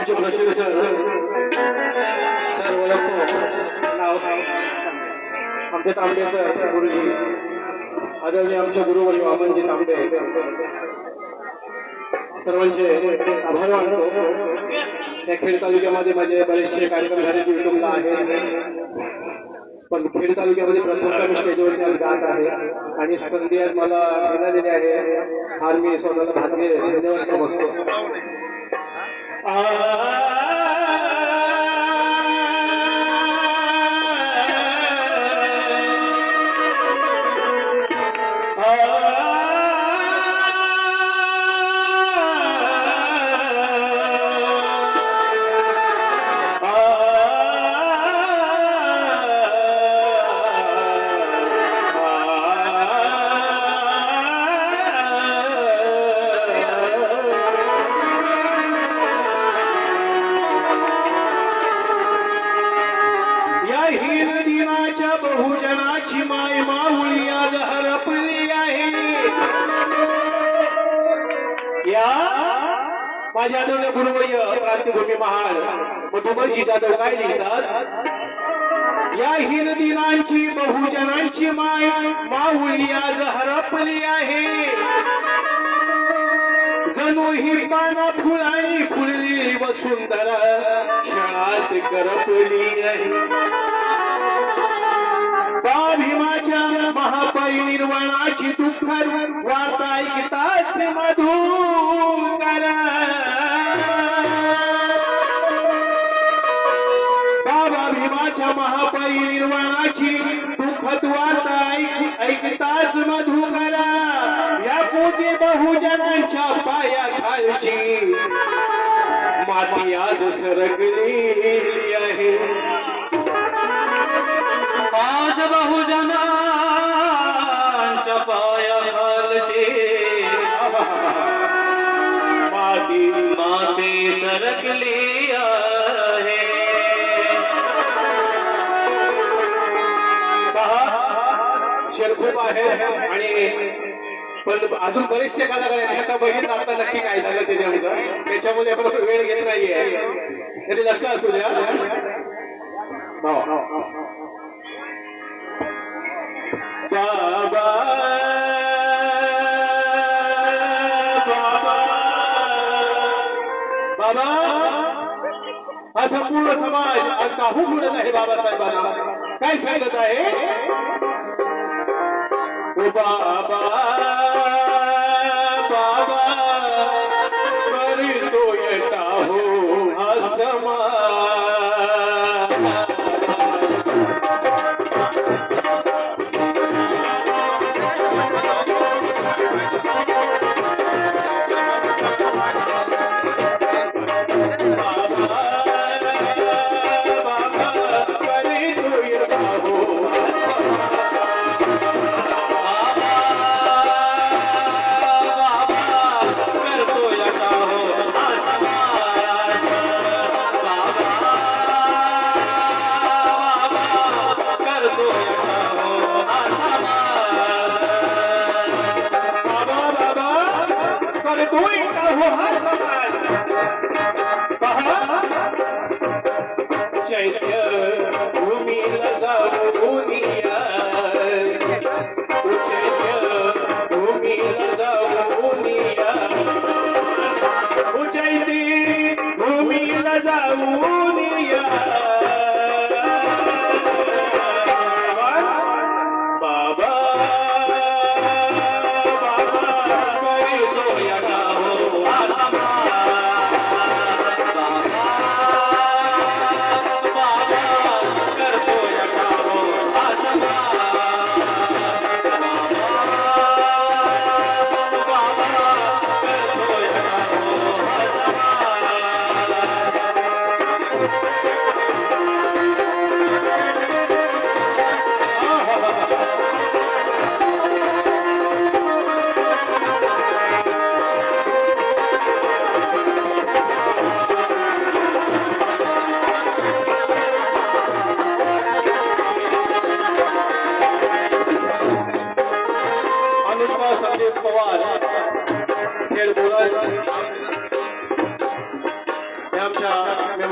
आमचे प्रशिक्षक सर ओळखतो नाव आमचे तांबे सर गुरुजी आदरणीय आमचे गुरुवर्य वामनजी तांबे सर्वांचे आभार मानतो। या खेड तालुक्यामध्ये माझे बरेचसे कार्यक्रम झालेले युट्यूबला आहेत, पण खेड तालुक्यामध्ये प्रथम मी स्टेजवरती आज गात आहे आणि संधी आज मला मिळालेली आहे। फार मी स्वतःला भाग्य धन्यवाद समजतो। बहुजनाची माय माऊली आज हरपली आहे। या माझ्या आदरणीय गुरुवर्य क्रांतिभूमी महाल मधुकरजी जाधव काय लिहितात, या हिन दिनांची बहुजनांची माय माऊली आज हरपली आहे। जणू हिरपाना फुलांनी फुलली वसुंधरा क्षणात करपली आहे। भीमाच्या महापरिनिर्वाणाची दुःखद वार्ता ऐकताच मधुकर बाबा भीमाच्या महापरिनिर्वाणाची दुःखद वार्ता ऐकताच मधुकर या कोटी बहुजनांच्या पायाखालची माती आज सरकली आहे। आज बहुजनांच्या पायाखालची माती सरकली आहे। पहा शेर खूप आहे आणि पण अजून बरेचसे कलाकार आहेत, आता बघितलं आता नक्की काय झालं ते नेमकं, त्याच्यामध्ये आपण वेळ घेत नाहीये, तरी लक्ष असू द्या। बाबा बाबा बाबा हा संपूर्ण समाज आज काहू म्हणत आहे बाबासाहेबांना, काय सांगत आहे? ओ बाबा बाबा करतो येता हो हा समाज।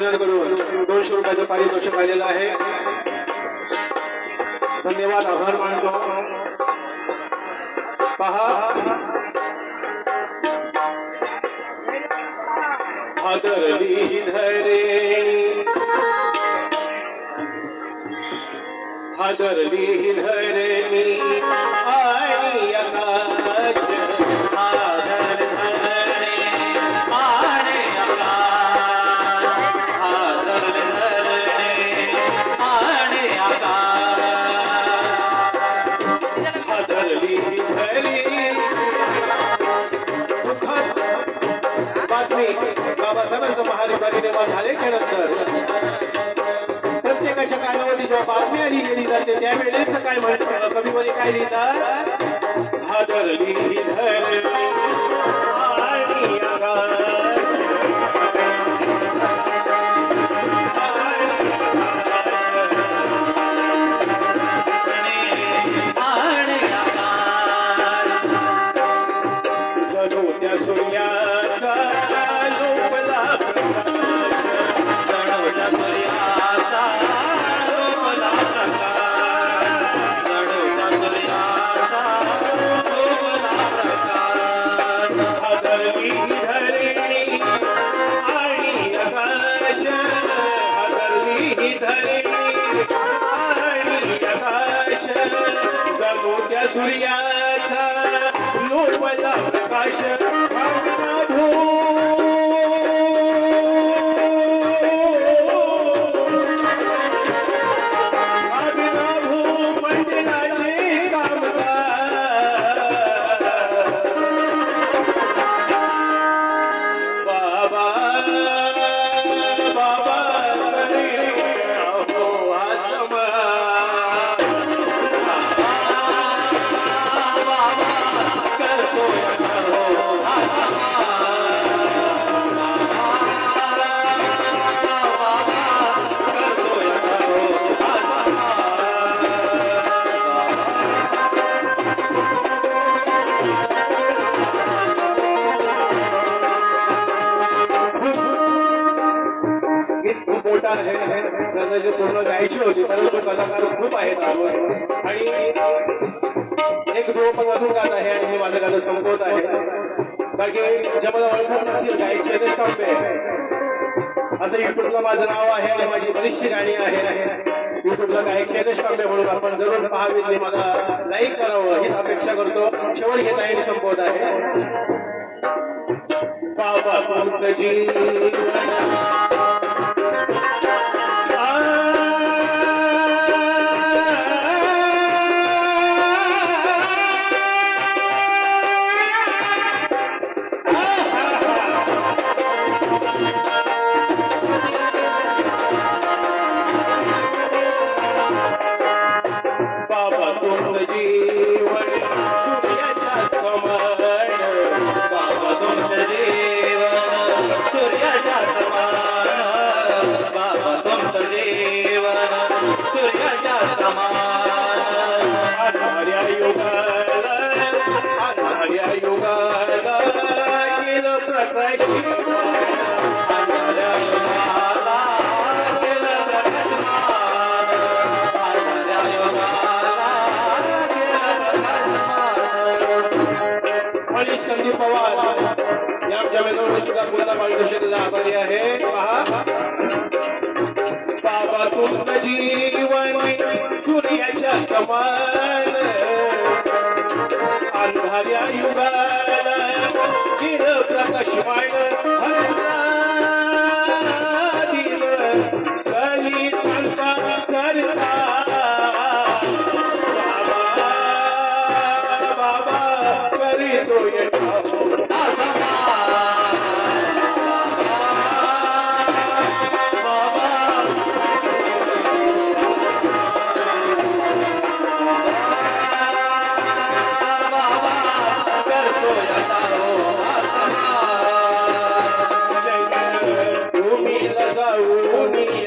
अभिनंदन करून 200 रुपयाचं पारितोषिक आलेलं आहे. धन्यवाद, आभार मानतो. पहा, हादरली धरणी, हादरली धरणी आणि आकाश, हादर धरणी आणि आकाश, हादर धरणी आणि आकाश, हादरली धरणी. दुःखात बातमी, बाबासाहेबांचं महाविद्यालय निर्माण झाल्याच्या नंतर प्रत्येकाच्या कानावरती जेव्हा बातमी आली गेली जाते त्यावेळेच काय म्हणतात कवीमध्ये काय लिहितात, हादरली धरणी आणि आकाश, आणि आकाश, जणू त्या सूर्याचा लोपला प्रकाश, जणू त्या सूर्याचा लोपला प्रकाश, जणू त्या सूर्याचा लोपला प्रकाश. हादरली धरणी आणि आकाश, हादरली धरणी आणि आकाश, जणू त्या सूर्याचा लोपला प्रकाश. खूप मोठा आहे, सगळं पूर्ण गायची होती परंतु कलाकार खूप आहेत आणि एक ध्रुवपद अजून गात आहे आणि मी माझं गाणं संपवत आहे. बाकी ज्या मला ओळखत नसेल गायची यश कांबे असं युट्यूबला माझं नाव आहे आणि माझी बरीचशी गाणी आहे युट्यूबला गायची यश कांबे म्हणून आपण जरूर पाहावी आणि मला लाईक करावं हीच अपेक्षा करतो. शेवट घेत आहे आणि संपवत आहे. बाबा तुमचं जीवन संदीप पवार या आमच्या मेनूने सुद्धा पुण्याला पारितोषिक आभारी आहे. पहा, बाबा तुमचं जीवन सूर्याच्या समान, अंधाऱ्या युगाला गिर प्रकाशमान, दिन कली संता सरता. भूमीला जाऊनी